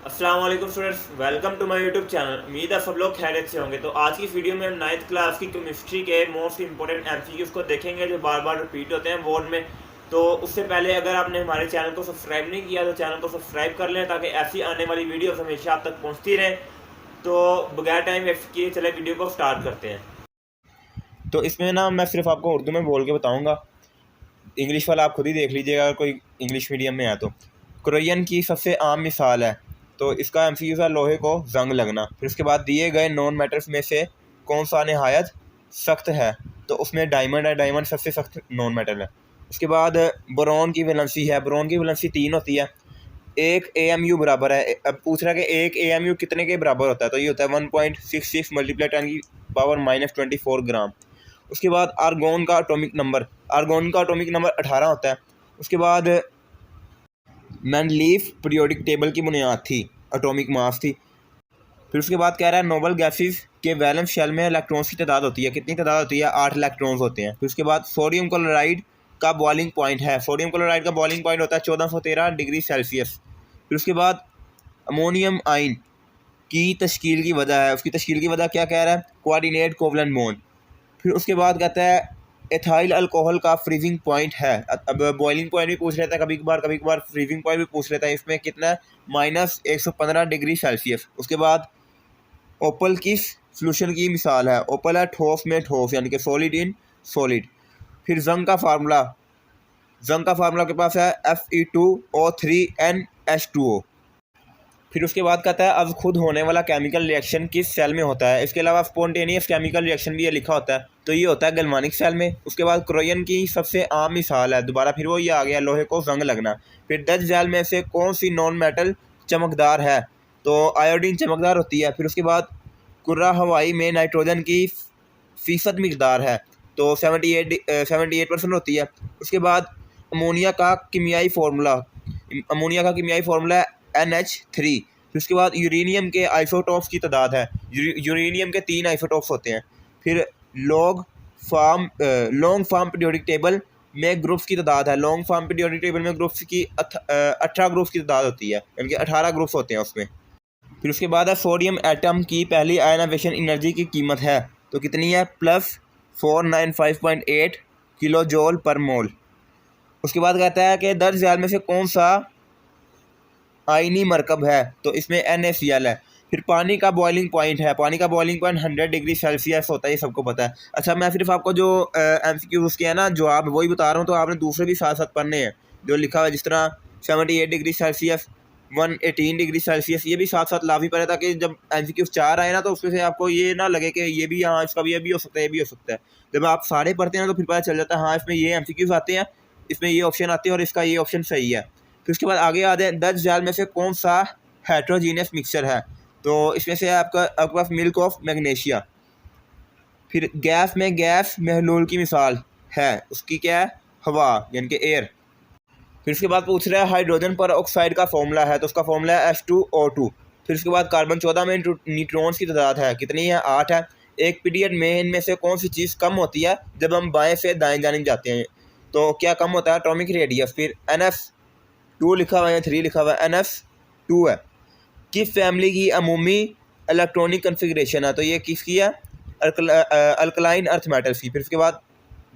अस्सलाम वालेकुम students, welcome to my YouTube channel. उम्मीद है सब लोग खैरियत से होंगे। तो आज की वीडियो में हम 9th क्लास की केमिस्ट्री के मोस्ट इंपॉर्टेंट एमसीक्यूज़ को देखेंगे जो बार बार रिपीट होते हैं बोर्ड में। तो उससे पहले अगर आपने हमारे चैनल को सब्सक्राइब नहीं किया तो चैनल को सब्सक्राइब कर लें ताकि ऐसी आने वाली वीडियो हमेशा आप तक पहुँचती रहें। तो बगैर टाइम वेस्ट किए चले वीडियो को स्टार्ट करते हैं। तो इसमें ना मैं सिर्फ आपको उर्दू में बोल के बताऊँगा, इंग्लिश वाला आप खुद ही देख लीजिएगा अगर कोई इंग्लिश मीडियम में है तो। कुरैन की सबसे आम मिसाल है, तो इसका एमसीक्यू है लोहे को जंग लगना। फिर उसके बाद दिए गए नॉन मेटल्स में से कौन सा नहायत सख्त है, तो उसमें डायमंड है, डायमंड सबसे सख्त नॉन मेटल है। उसके बाद बोरॉन की वैलेंसी है, बोरॉन की वैलेंसी 3 होती है। एक AMU बराबर है, अब पूछ रहा है कि एक AMU कितने के बराबर होता है, तो ये होता है 1.66 मल्टीप्लाई 10⁻⁻⁴ ग्राम। उसके बाद आर्गोन का एटॉमिक नंबर, आर्गोन का एटॉमिक नंबर 18 होता है। उसके बाद मेंडलीफ पीरियोडिक टेबल की बुनियाद थी, एटॉमिक मास थी। फिर उसके बाद कह रहा है नोबल गैसेस के वैलेंस शेल में इलेक्ट्रॉन्स की तादाद होती है, कितनी तादाद होती है? 8 इलेक्ट्रॉन्स होते हैं। फिर उसके बाद सोडियम क्लोराइड का बॉइलिंग पॉइंट है, सोडियम क्लोराइड का बॉइलिंग पॉइंट होता है 1413 डिग्री सेल्सियस। फिर उसके बाद अमोनियम आयन की तश्कील की वजह है, उसकी तश्कील की वजह क्या कह रहा है? Coordinate covalent bond. फिर उसके बाद कहता है एथाइल अल्कोहल का फ्रीजिंग पॉइंट है। अब बॉइलिंग पॉइंट भी पूछ लेता है, कभी कभार फ्रीजिंग पॉइंट भी पूछ लेता है। इसमें कितना है? -115 डिग्री सेल्सियस। उसके बाद ओपल किस सोल्यूशन की मिसाल है? ओपल है ठोस में ठोस, यानी कि सॉलिड इन सॉलिड। फिर जंग का फार्मूला के पास है Fe2O3NH2O। फिर उसके बाद कहता है अब खुद होने वाला केमिकल रिएक्शन किस सेल में होता है? इसके अलावा स्पॉन्टेनियस केमिकल रिएक्शन भी ये लिखा होता है, तो ये होता है गैल्वानिक सेल में। उसके बाद क्रोयन की सबसे आम मिसाल है, दोबारा फिर वो ये आ गया लोहे को जंग लगना। फिर डच जेल में से कौन सी नॉन मेटल चमकदार है? तो आयोडीन चमकदार होती है। फिर उसके बाद कुर्रा हवाई में नाइट्रोजन की फ़ीसद मकदार है, तो 78% होती है। उसके बाद अमोनिया का कीमियाई फार्मूला है NH3। फिर उसके बाद यूरेनियम के आइसोटॉप्स की तादाद है, यूरेनियम के 3 आइसोटॉप्स होते हैं। फिर लॉन्ग फार्म पीरियोडिक टेबल में ग्रुप्स की तादाद है, लॉन्ग फार्म पीरियोडिक टेबल में ग्रुप्स की 18 ग्रुप्स की तादाद होती है, यानी कि 18 ग्रुप्स होते हैं उसमें। फिर उसके बाद है सोडियम एटम की पहली आयनाइजेशन एनर्जी की कीमत है, तो कितनी है? +495.8 किलो जॉल पर मोल। उसके बाद कहता है कि 10 ज़ाल में से कौन सा आयनी मरकब है, तो इसमें NaCl है। फिर पानी का बॉइलिंग पॉइंट है, पानी का बॉइलिंग पॉइंट 100 डिग्री सेल्सियस होता है, ये सबको पता है। अच्छा, मैं सिर्फ आपको जो MCQs के है ना जवाब वही बता रहा हूँ, तो आपने दूसरे भी साथ साथ पढ़ने हैं जो लिखा हुआ है, जिस तरह 78 डिग्री सेल्सियस, 118 डिग्री सेल्सियस, ये भी साथ साथ लाभी पड़े, ताकि जब MCQs 4 आए ना तो उसमें से आपको ये ना लगे कि ये भी, हाँ इसका भी ये भी हो सकता है, ये भी हो सकता है। जब आप सारे पढ़ते हैं तो फिर पता चल जाता है हाँ इसमें ये MCQs आते हैं, इसमें ये ऑप्शन आते हैं और इसका ये ऑप्शन सही है। फिर उसके बाद आगे आते हैं 10 जाल में से कौन सा हेट्रोजीनियस मिक्सचर है, तो इसमें से आपके पास मिल्क ऑफ मैग्नीशिया। फिर गैस में गैस महलूल की मिसाल है, उसकी क्या है? हवा, यानी कि एयर। फिर उसके बाद पूछ रहा है हाइड्रोजन पर ऑक्साइड का फॉर्मूला है, तो उसका फॉर्मूला है H2O2। फिर उसके बाद कार्बन 14 में न्यूट्रॉन्स की तादाद है, कितनी है? 8 है। एक पीरियड में इनमें से कौन सी चीज़ कम होती है जब हम बाएं से दाएं जाने जाते हैं, तो क्या कम होता है? Atomic radius. फिर NF2 लिखा हुआ है, 3 लिखा हुआ है, NF2 है। किस फैमिली की अमूमी इलेक्ट्रॉनिक कन्फिग्रेशन है, तो ये किसकी है? अल्कलाइन अर्थ मेटल्स की। फिर उसके बाद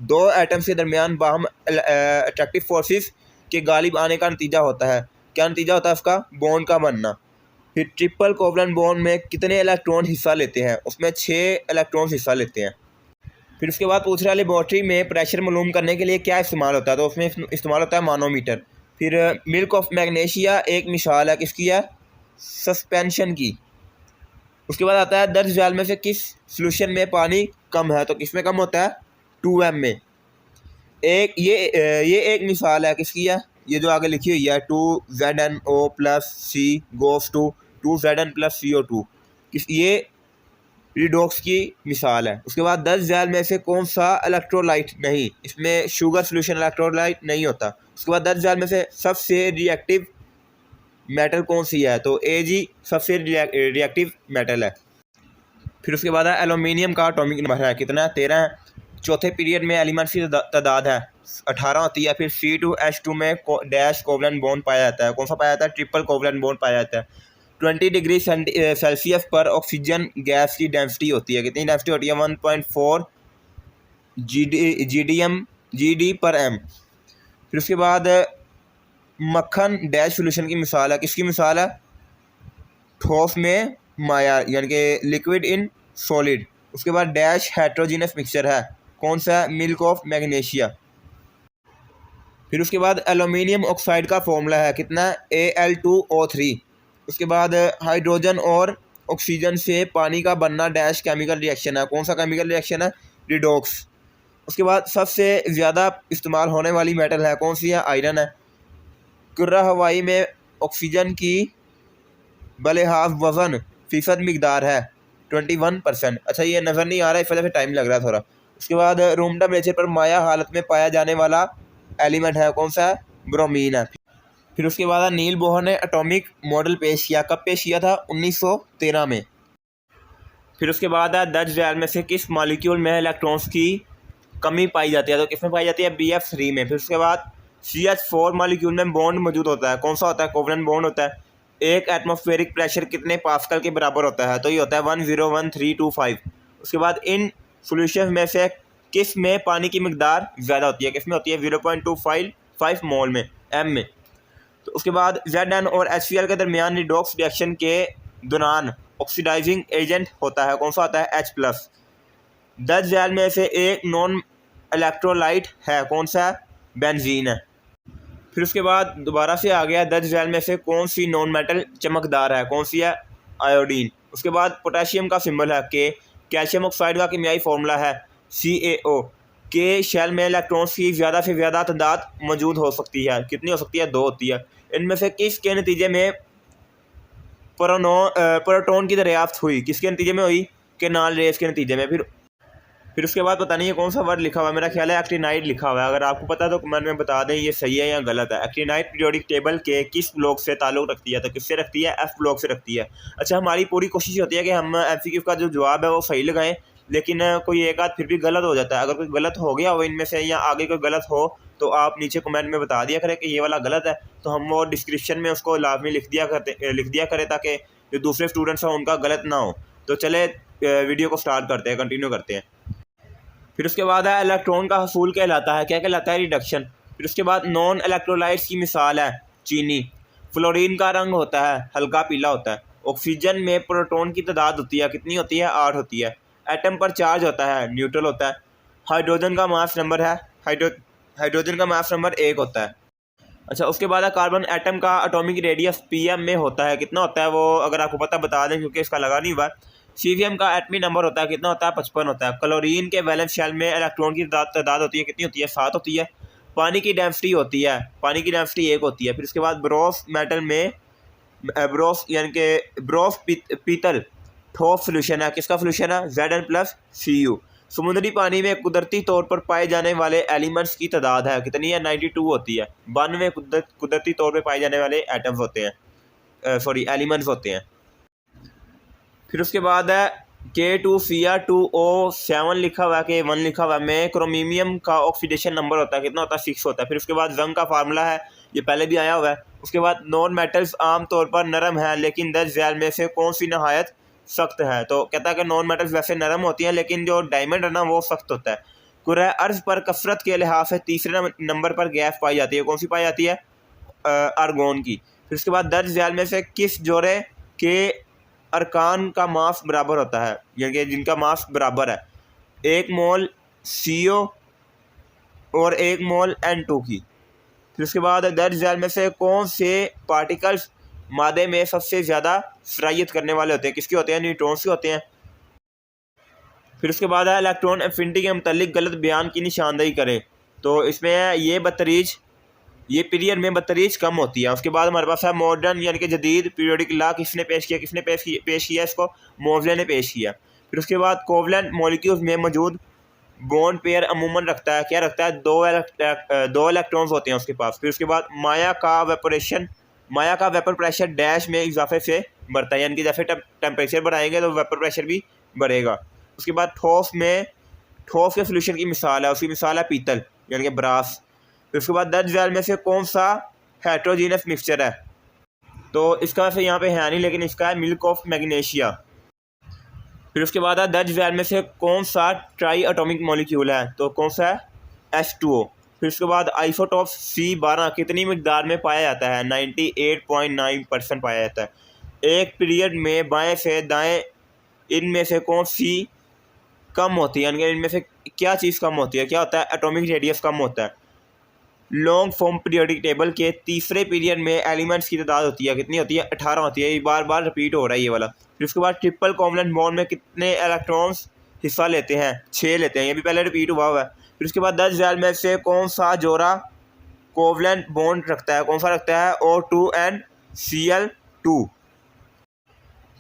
दो एटम्स के दरमियान बाहम अट्रैक्टिव फोर्सेस के गालिब आने का नतीजा होता है, क्या नतीजा होता है उसका? बॉन्ड का बनना। फिर ट्रिपल कोवलेंट बॉन्ड में कितने इलेक्ट्रॉन हिस्सा लेते हैं? उसमें 6 इलेक्ट्रॉन्स हिस्सा लेते हैं। फिर उसके बाद पूछ रहा है लेबॉर्ट्री में प्रेशर मालूम करने के लिए क्या इस्तेमाल होता है, तो उसमें इस्तेमाल होता है मानोमीटर। फिर मिल्क ऑफ मैग्नीशिया एक मिसाल है, किसकी है? सस्पेंशन की। उसके बाद आता है 10 जाल में से किस सोल्यूशन में पानी कम है, तो किस में कम होता है? 2M में। ये एक मिसाल है, किसकी है? ये जो आगे लिखी हुई है 2ZnO + C goes to 2Zn + CO2, ये रिडॉक्स की मिसाल है। उसके बाद 10 ज़ैल में से कौन सा इलेक्ट्रोलाइट नहीं, इसमें शुगर सोल्यूशन इलेक्ट्रोलाइट नहीं होता। उसके बाद 10 ज़ैल में से सबसे रिएक्टिव मेटल कौन सी है, तो Ag सबसे रिएक्टिव मेटल है। फिर उसके बाद है एलुमिनियम का एटॉमिक नंबर है, कितना है? 13 है। चौथे पीरियड में एलिमेंट्स की तादाद है 18 होती है। फिर C2H2 में डैश कोवलेंट बॉन्ड पाया जाता है, कौन सा पाया जाता है? ट्रिपल कोवलेंट बॉन्ड पाया जाता है। 20 डिग्री सेल्सियस पर ऑक्सीजन गैस की डेंसिटी होती है, कितनी डेंसिटी होती है? 1.4 जी डी पर एम। फिर उसके बाद मक्खन डैश सोल्यूशन की मिसाल है, किसकी मिसाल है? ठोस में माया, यानी कि लिक्विड इन सॉलिड। उसके बाद डैश हेट्रोजीनस मिक्सचर है, कौन सा? Milk of magnesia. फिर उसके बाद एल्यूमिनियम ऑक्साइड का फॉर्मूला है, कितना? Al2O3। उसके बाद हाइड्रोजन और ऑक्सीजन से पानी का बनना डैश केमिकल रिएक्शन है, कौन सा केमिकल रिएक्शन है? रिडॉक्स। उसके बाद सबसे ज़्यादा इस्तेमाल होने वाली मेटल है, कौन सी है? आयरन है। कुर्रा हवाई में ऑक्सीजन की बलिहाज वज़न फ़ीसद मिकदार है 21%। अच्छा, ये नज़र नहीं आ रहा है, इस वजह से टाइम लग रहा है थोड़ा। उसके बाद रूम टेम्परेचर पर माया हालत में पाया जाने वाला एलिमेंट है, कौन सा है? ब्रोमीन है। फिर उसके बाद नील बोहर ने एटॉमिक मॉडल पेश किया, कब पेश किया था? 1913 में। फिर उसके बाद दर्ज ज़ैल में से किस मॉलिक्यूल में इलेक्ट्रॉन्स की कमी पाई जाती है? तो किसमें पाई जाती है? BF3 में। फिर उसके बाद CH4 मॉलिक्यूल में बॉन्ड मौजूद होता है, कौन सा होता है? कोवलेंट बॉन्ड होता है। एक एटमॉस्फेरिक प्रेशर कितने पास्कल के बराबर होता है? तो ये होता है 101325। उसके बाद इन सॉल्यूशन में से किस में पानी की मिकदार ज़्यादा होती है? किस में होती है? 0.255 मोल में, एम में। तो उसके बाद Zn और HCl के दरमियान रिडॉक्स रिएक्शन के दौरान ऑक्सीडाइजिंग एजेंट होता है, कौन सा होता है? H+। 10 ज़ैल में से एक नॉन इलेक्ट्रोलाइट है, कौन सा? बेंजीन है। फिर उसके बाद दोबारा से आ गया, 10 ज़ैल में से कौन सी नॉन मेटल चमकदार है, कौन सी है? आयोडीन। उसके बाद पोटेशियम का सिंबल है के। कैल्शियम ऑक्साइड का कीमियाई फार्मूला है CaO। के शेल में इलेक्ट्रॉन्स की ज़्यादा से ज़्यादा तादाद मौजूद हो सकती है, कितनी हो सकती है? 2 होती है। इनमें से किस के नतीजे में प्रोटॉन की दरियाफ्त हुई? किसके नतीजे में हुई? केनाल रेस के नतीजे में। फिर उसके बाद पता नहीं है कौन सा वर्ड लिखा हुआ है, मेरा ख्याल है एक्टिनाइट लिखा हुआ है। अगर आपको पता है तो कमेंट में बता दें ये सही है या गलत है। एक्टिनाइट पीरियोडिक टेबल के किस ब्लॉक से ताल्लुक़ रखती है? तो किससे रखती है? F ब्लॉक से रखती है। अच्छा, हमारी पूरी कोशिश होती है कि हम MCQ का जो जवाब है वो सही लगाएं, लेकिन कोई एक आध फिर भी गलत हो जाता है। अगर कोई गलत हो गया हो इनमें से या आगे कोई गलत हो तो आप नीचे कमेंट में बता दिया करें कि ये वाला गलत है, तो हम वो डिस्क्रिप्शन में उसको लाजमी लिख दिया करें ताकि जो दूसरे स्टूडेंट्स हैं उनका गलत ना हो। तो चले वीडियो को स्टार्ट करते हैं, कंटिन्यू करते हैं। फिर उसके बाद है इलेक्ट्रॉन का हसूल कहलाता है, क्या कहलाता है? रिडक्शन। फिर उसके बाद नॉन इलेक्ट्रोलाइट्स की मिसाल है चीनी। फ्लोरीन का रंग होता है हल्का पीला होता है। ऑक्सीजन में प्रोटॉन की तादाद होती है, कितनी होती है? 8 होती है। एटम पर चार्ज होता है न्यूट्रल होता है। हाइड्रोजन का मास नंबर है हाइड्रोजन का मास नंबर 1 होता है। अच्छा, उसके बाद कार्बन एटम का एटॉमिक रेडियस PM में होता है, कितना होता है वो? अगर आपको पता बता दें क्योंकि इसका लगा नहीं हुआ। सीजियम का एटमी नंबर होता है, कितना होता है? 55 होता है। क्लोरीन के वैलेंस शेल में इलेक्ट्रॉन की तादाद होती है, कितनी होती है? 7 होती है। पानी की डेंसिटी होती है, पानी की डेंसिटी 1 होती है। फिर उसके बाद ब्रोस मेटल में ब्रोस यानी कि ब्रोस पीतल ठोस सोल्यूशन है, किसका सोल्यूशन है? Zn+Cu। समुद्री पानी में कुदरती तौर पर पाए जाने वाले एलिमेंट्स की तादाद है, कितनी है? 92 होती है। 92 कुदरती तौर पर पाए जाने वाले एटम्स होते हैं, एलिमेंट्स होते हैं। फिर उसके बाद है K2Cr2O7 लिखा हुआ है, K1 लिखा हुआ है। में क्रोमीनियम का ऑक्सीडेशन नंबर होता है, कितना होता है? 6 होता है। फिर उसके बाद जंग का फार्मूला है, ये पहले भी आया हुआ है। उसके बाद नॉन मेटल्स आमतौर पर नरम है लेकिन 10 ज़ैल में से कौन सी नहायत सख्त है? तो कहता है कि नॉन मेटल्स वैसे नरम होती हैं लेकिन जो डायमंड है ना वो सख्त होता है। कुर्रा अर्ज़ पर कसरत के लिहाज से तीसरे नंबर पर गैस पाई जाती है, कौन सी पाई जाती है? आर्गोन की। फिर उसके बाद 10 ज़ैल में से किस जोड़े के अरकान का मास बराबर होता है, यानी जिनका मास बराबर है? 1 मोल CO और 1 मोल N2 की। फिर उसके बाद 10 ज़ैल में से कौन से पार्टिकल्स मादे में सबसे ज़्यादा सरायत करने वाले होते हैं? किसके होते हैं? न्यूट्रॉन्स के होते हैं। फिर उसके बाद है इलेक्ट्रॉन एफिनिटी के मुतालिक गलत बयान की निशानदेही करें। तो इसमें ये पीरियड में 32 कम होती है। उसके बाद हमारे पास है मॉडर्न यानी कि जदीद पीरियोडिक लॉ, किसने पेश किया? इसको मोवले ने पेश किया। फिर उसके बाद कोवलेंट मॉलिक्यूल्स में मौजूद बॉन्ड पेयर अमूमन रखता है, क्या रखता है? 2 इलेक्ट्रॉन्स होते हैं उसके पास। फिर उसके बाद माया का वेपर प्रेशर डैश में इजाफे से बढ़ता है, यानी कि जैसे टेम्परेचर बढ़ाएंगे तो वेपर प्रेशर भी बढ़ेगा। उसके बाद ठोस के सोल्यूशन की मिसाल है, उसकी मिसाल है पीतल यानी कि ब्रास। फिर उसके बाद 10 ज़ैल में से कौन सा हेट्रोजीनस मिक्सचर है? तो इसका वैसे यहाँ पे है नहीं, लेकिन इसका है मिल्क ऑफ मैग्नीशिया। फिर उसके बाद है दर्ज झैल में से कौन सा ट्राई एटॉमिक मॉलिक्यूल है, तो कौन सा है, H2O। फिर उसके बाद आइसोटॉप C12 कितनी मिकदार में पाया जाता है, 98.9% पाया जाता है। एक पीरियड में बाएं से दाएं इनमें से कौन सी कम होती है, यानी कि इनमें से क्या चीज़ कम होती है, क्या होता है, एटॉमिक रेडियस कम होता है। लॉन्ग फॉर्म पीरियोडिक टेबल के तीसरे पीरियड में एलिमेंट्स की तादाद होती है, कितनी होती है, 18 होती है। ये बार बार रिपीट हो रहा है ये वाला। फिर उसके बाद ट्रिपल कोवलेंट बॉन्ड में कितने इलेक्ट्रॉन्स हिस्सा लेते हैं, 6 लेते हैं, ये भी पहले रिपीट हुआ है। फिर उसके बाद 10 झैल में से कौन सा जोड़ा कोवलेंट बॉन्ड रखता है, कौन सा रखता है, O2 and Cl2।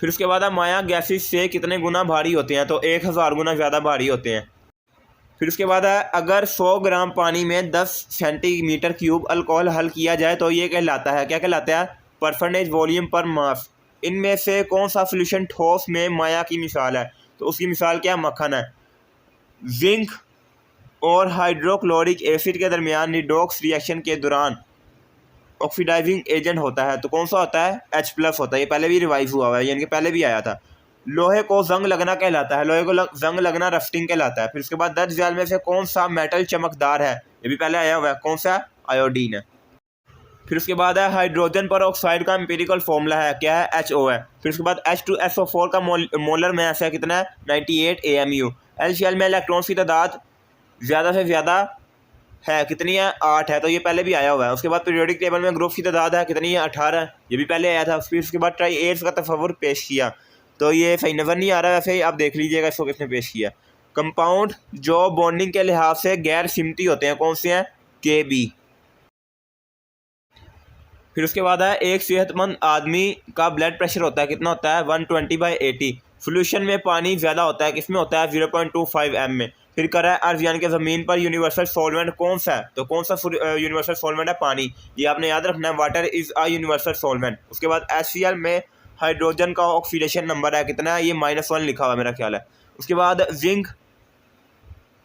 फिर उसके बाद माया गैसेस से कितने गुना भारी होते हैं, तो 1000 गुना ज़्यादा भारी होते हैं। फिर उसके बाद है अगर 100 ग्राम पानी में 10 सेंटीमीटर क्यूब अल्कोहल हल किया जाए तो ये कहलाता है, क्या कहलाता है, परसेंटेज वॉल्यूम पर मास। इनमें से कौन सा सोल्यूशन ठोस में माया की मिसाल है, तो उसकी मिसाल क्या, मक्खन है। जिंक और हाइड्रोक्लोरिक एसिड के दरमियान रिडॉक्स रिएक्शन के दौरान ऑक्सीडाइजिंग एजेंट होता है, तो कौन सा होता है, H+ होता है। ये पहले भी रिवाइज हुआ है, यानी कि पहले भी आया था। लोहे को जंग लगना कहलाता है, लोहे को जंग लगना रस्टिंग कहलाता है। फिर उसके बाद 10 झैल में से कौन सा मेटल चमकदार है, ये भी पहले आया हुआ है, कौन सा, आयोडीन है। फिर उसके बाद है हाइड्रोजन पर ऑक्साइड का एम्पिरिकल फॉर्मूला है, क्या है, HO है। फिर उसके बाद H2SO4 का मोलर मास है कितना है, 98 AMU। एल शेल में इलेक्ट्रॉन्स की तादाद ज़्यादा से ज़्यादा है, कितनी है, 8 है, तो ये पहले भी आया हुआ है। उसके बाद पीरियोडिक टेबल में ग्रुप की तादाद है, कितनी है, 18, ये भी पहले आया था। फिर उसके बाद ट्राई एयर्स का तस्वुर पेश किया, तो ये सही नज़र नहीं आ रहा, वैसे ही आप देख लीजिएगा इसको किसने पेश किया। कंपाउंड जो बॉन्डिंग के लिहाज से गैर सिमती होते हैं, कौन से हैं, KB। फिर उसके बाद है एक सेहतमंद आदमी का ब्लड प्रेशर होता है, कितना होता है, 120/80। सोल्यूशन में पानी ज़्यादा होता है, किसमें होता है, 0.25 m में। फिर कर रहा है अर्ज यानी कि ज़मीन पर यूनिवर्सल सॉल्वेंट कौन सा है, तो कौन सा यूनिवर्सल सॉल्वेंट है, पानी। ये आपने याद रखना है, water is a universal solvent. उसके बाद HCl में हाइड्रोजन का ऑक्सीडेशन नंबर है, कितना है, ये -1 लिखा हुआ है मेरा ख्याल है। उसके बाद जंग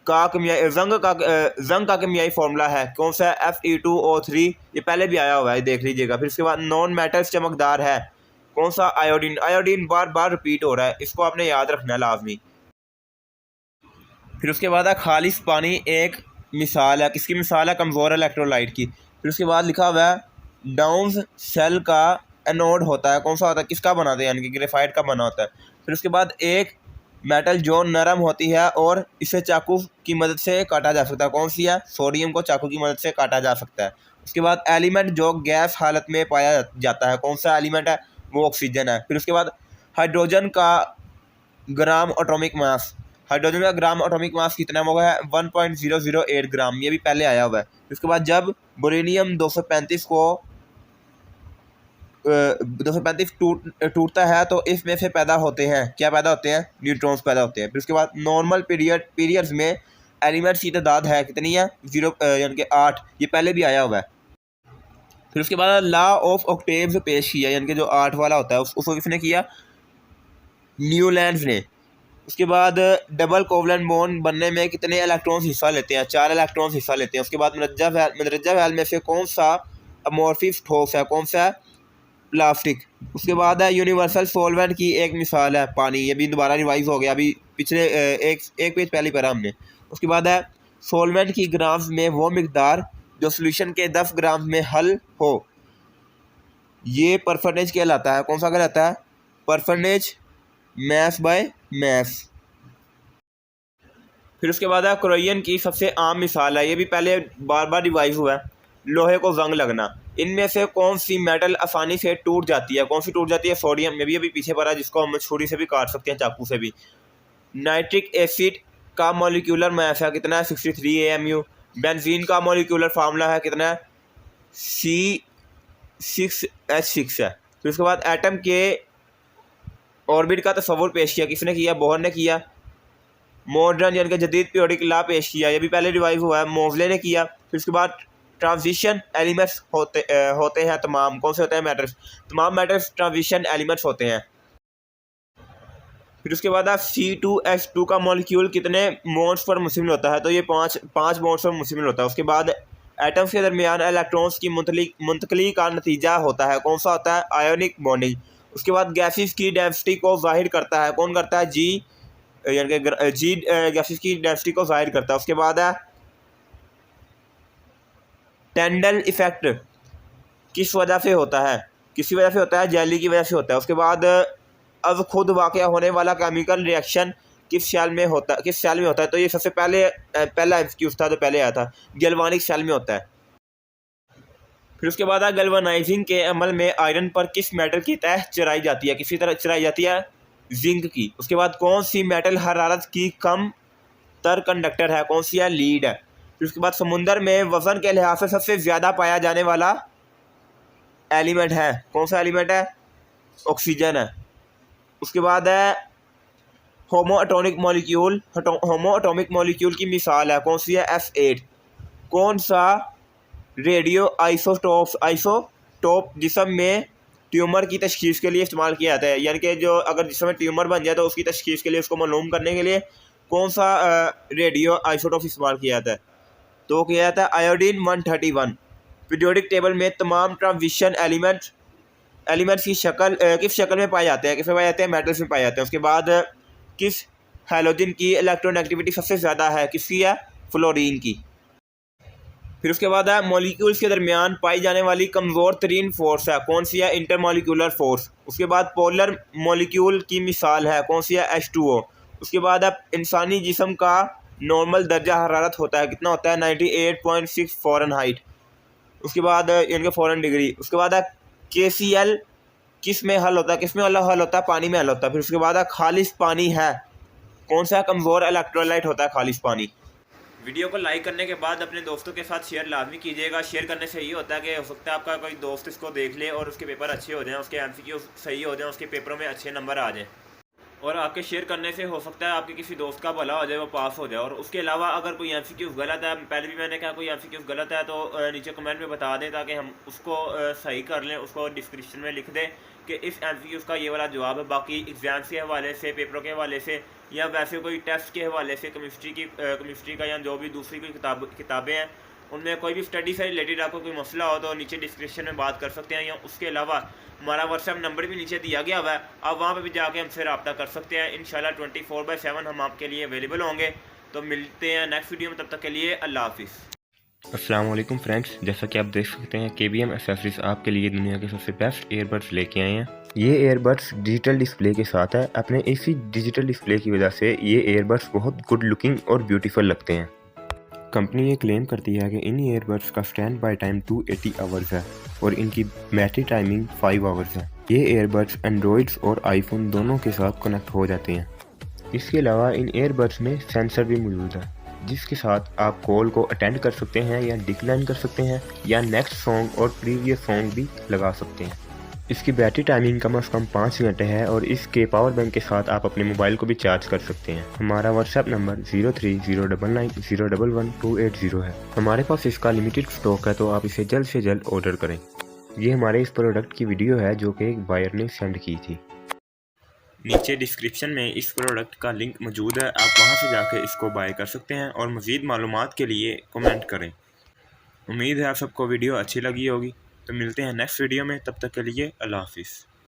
का केमियाई फॉर्मूला है, कौन सा, Fe2O3, ये पहले भी आया हुआ है, देख लीजिएगा। फिर उसके बाद नॉन मेटल्स चमकदार है, कौन सा, आयोडीन। आयोडीन बार बार रिपीट हो रहा है, इसको आपने याद रखना है लाजमी। फिर उसके बाद है खालिस पानी एक मिसाल है, किसकी मिसाल है, कमज़ोर इलेक्ट्रोलाइट की। फिर उसके बाद लिखा हुआ है डाउन सेल का एनोड होता है, कौन सा होता है, किसका बनाते हैं, यानी कि ग्रेफाइट का बना होता है। फिर उसके बाद एक मेटल जो नरम होती है और इसे चाकू की मदद से काटा जा सकता है, कौन सी है, सोडियम को चाकू की मदद से काटा जा सकता है। उसके बाद एलिमेंट जो गैस हालत में पाया जाता है, कौन सा एलिमेंट है, वो ऑक्सीजन है। फिर उसके बाद हाइड्रोजन का ग्राम एटॉमिक मास, हाइड्रोजन का ग्राम एटॉमिक मास कितना होगा, 1.008 ग्राम, ये भी पहले आया हुआ है। उसके बाद जब बोरेनियम 235 को 235 टूटता है तो इसमें से पैदा होते हैं, क्या पैदा होते हैं, न्यूट्रॉन्स पैदा होते हैं। फिर उसके बाद नॉर्मल पीरियड्स में एलिमेंट्स की तादाद है, कितनी है, 0 यानी कि 8, ये पहले भी आया हुआ है। फिर उसके बाद लॉ ऑफ ऑक्टेव्स पेश किया, यानी कि जो 8 वाला होता है उसको किसने किया, न्यूलैंड्स ने। उसके बाद डबल कोवलेंट बॉन्ड बनने में कितने इलेक्ट्रॉन्स हिस्सा लेते हैं, 4 इलेक्ट्रॉन्स हिस्सा लेते हैं। उसके बाद मदरजा वैल में से कौन सा अमोर्फिक ठोस है, कौन सा है, प्लास्टिक। उसके बाद है यूनिवर्सल सॉल्वेंट की एक मिसाल है, पानी, ये भी दोबारा रिवाइज हो गया, अभी पिछले एक पेज पहले पढ़ा हमने। उसके बाद है सॉल्वेंट की ग्राम्स में वो मिकदार जो सोल्यूशन के 10 ग्राम में हल हो, ये परसेंटेज कहलाता है, कौन सा कहलाता है, परसेंटेज मैस बाय मैस। फिर उसके बाद है क्रोयन की सबसे आम मिसाल है, ये भी पहले बार बार रिवाइज हुआ है, लोहे को जंग लगना। इनमें से कौन सी मेटल आसानी से टूट जाती है, कौन सी टूट जाती है, सोडियम, में भी अभी पीछे पड़ा, जिसको हम छुरी से भी काट सकते हैं, चाकू से भी। नाइट्रिक एसिड का मॉलिक्यूलर मास है, कितना है, 63 AMU। बेंजीन का मॉलिक्यूलर फार्मूला है, कितना है, C6H6 है। फिर उसके बाद एटम के ऑर्बिट का तस्वुर पेश किया, किसने किया, बोहर ने किया। मॉडर्न यानी कि जदीद पीरियोडिक लॉ पेश किया, ये भी पहले रिवाइव हुआ है, मोवले ने किया। फिर उसके बाद ट्रांजिशन एलिमेंट्स होते हैं तमाम, कौन से होते हैं, मैटर्स, तमाम मैटर्स ट्रांजिशन एलिमेंट्स होते हैं। फिर उसके बाद आप C2H2 का मॉलिक्यूल कितने बॉन्ड्स पर मुश्तमिल होता है, तो ये पाँच बॉन्ड्स पर मुश्तमिल होता है। उसके बाद एटम्स के दरमियान इलेक्ट्रॉन्स की मुंतकली का नतीजा होता है, कौन सा होता है? Ionic bonding. उसके बाद गैसेस की डेंसिटी को जाहिर करता है, कौन करता है? जी, यानी कि जी गैसेस की डेंसिटी को जाहिर करता है। उसके बाद है टेंडल इफेक्ट, किस वजह से होता है? किसी वजह से होता है? जेली की वजह से होता है। उसके बाद अब खुद वाक़या होने वाला केमिकल रिएक्शन किस सेल में होता है? तो ये सबसे पहला एमसीक्यू था जो पहले आया था, गैल्वानिक सेल में होता है। फिर उसके बाद गैल्वेनाइजिंग के अमल में आयरन पर किस मेटल की तह चढ़ाई जाती है? किसी तरह चढ़ाई जाती है? जिंक की। उसके बाद कौन सी मेटल हरारत की कम तर कंडक्टर है? कौन सी है? लीड है। फिर उसके बाद समुंदर में वजन के लिहाज से सबसे ज़्यादा पाया जाने वाला एलिमेंट है, कौन सा एलिमेंट है? ऑक्सीजन है। उसके बाद है होमो एटॉमिक मॉलिक्यूल की मिसाल है, कौन सी है? F8। कौन सा रेडियो आइसोटोप जिस्म में ट्यूमर की तशखीस के लिए इस्तेमाल किया जाता है? यानी कि जो अगर जिस्म में ट्यूमर बन जाए तो उसकी तशखीस के लिए, उसको मालूम करने के लिए कौन सा रेडियो आइसोटोप इस्तेमाल किया जाता है? तो किया जाता है आयोडीन 131। पीरियोडिक टेबल में तमाम ट्रांजिशन एलिमेंट्स की शक्ल किस शक्ल में पाए जाते हैं? किस में पाए जाते हैं? मेटल्स में पाए जाते हैं। उसके बाद किस हैलोजन की इलेक्ट्रोनेगेटिविटी सबसे ज़्यादा है? किसकी है? फ्लोरीन की। फिर उसके बाद है मॉलिक्यूल्स के दरमियान पाई जाने वाली कमज़ोर तरीन फोर्स है, कौन सी है? Intermolecular force. उसके बाद पोलर मॉलिक्यूल की मिसाल है, कौन सी है? H2O। उसके बाद है इंसानी जिस्म का नॉर्मल दर्जा हरारत होता है, कितना होता है? 98.6 फ़ारेनहाइट। उसके बाद यानी कि फ़ॉरेन डिग्री। उसके बाद है KCl किस में हल होता है? किस में हल होता है? पानी में हल होता है। फिर उसके बाद है खालिश पानी है, कौन सा कमज़ोर इलेक्ट्रोलाइट होता है? खालिश पानी। वीडियो को लाइक करने के बाद अपने दोस्तों के साथ शेयर लाजमी कीजिएगा। शेयर करने से ये होता है कि हो सकता है आपका कोई दोस्त इसको देख ले और उसके पेपर अच्छे हो जाएं, उसके एमसीक्यू सही हो जाएं, उसके पेपरों में अच्छे नंबर आ जाएं। और आपके शेयर करने से हो सकता है आपके किसी दोस्त का भला हो जाए, वो पास हो जाए। और उसके अलावा अगर कोई एमसीक्यू गलत है, पहले भी मैंने कहा कोई एमसीक्यू गलत है तो नीचे कमेंट में बता दें ताकि हम उसको सही कर लें, उसको डिस्क्रिप्शन में लिख दें कि इस एमसीक्यू का ये वाला जवाब है। बाकी एग्ज़ाम्स के हवाले से, पेपरों के हवाले से या वैसे कोई टेस्ट के हवाले से केमिस्ट्री का या जो भी दूसरी कोई किताबें हैं उनमें कोई भी स्टडी से रिलेटेड आपको कोई मसला हो तो नीचे डिस्क्रिप्शन में बात कर सकते हैं। या उसके अलावा हमारा व्हाट्सएप नंबर भी नीचे दिया गया हुआ है, आप वहाँ पे भी जाके हमसे रब्ता कर सकते हैं। इंशाल्लाह 24/7 हम आपके लिए अवेलेबल होंगे। तो मिलते हैं नेक्स्ट वीडियो में, तब तक के लिए अल्लाह हाफिज़। अस्सलाम वालेकुम फ्रेंड्स, जैसा कि आप देख सकते हैं KBM एक्सेसरीज आपके लिए दुनिया के सबसे बेस्ट ईयरबड्स लेके आए हैं। ये ईयरबड्स डिजिटल डिस्प्ले के साथ है। अपने इसी डिजिटल डिस्प्ले की वजह से ये ईयरबड्स बहुत गुड लुकिंग और ब्यूटीफुल लगते हैं। कंपनी ये क्लेम करती है कि इन ईयरबड्स का स्टैंड बाय टाइम 280 आवर्स है और इनकी बैटरी टाइमिंग 5 आवर्स है। ये ईयरबड्स एंड्रॉइड्स और आईफोन दोनों के साथ कनेक्ट हो जाते हैं। इसके अलावा इन ईयरबड्स में सेंसर भी मौजूद है जिसके साथ आप कॉल को अटेंड कर सकते हैं या डिक्लाइन कर सकते हैं या नेक्स्ट सॉन्ग और प्रीवियस सॉन्ग भी लगा सकते हैं। इसकी बैटरी टाइमिंग कम से कम 5 घंटे है और इसके पावर बैंक के साथ आप अपने मोबाइल को भी चार्ज कर सकते हैं। हमारा व्हाट्सएप नंबर 030999018280 है। हमारे पास इसका लिमिटेड स्टॉक है तो आप इसे जल्द से जल्द ऑर्डर करें। ये हमारे इस प्रोडक्ट की वीडियो है जो कि एक बायर ने सेंड की थी। नीचे डिस्क्रिप्शन में इस प्रोडक्ट का लिंक मौजूद है, आप वहां से जाकर इसको बाय कर सकते हैं और मज़ीद मालूमात के लिए कमेंट करें। उम्मीद है आप सबको वीडियो अच्छी लगी होगी। तो मिलते हैं नेक्स्ट वीडियो में, तब तक के लिए अल्लाह हाफिज़।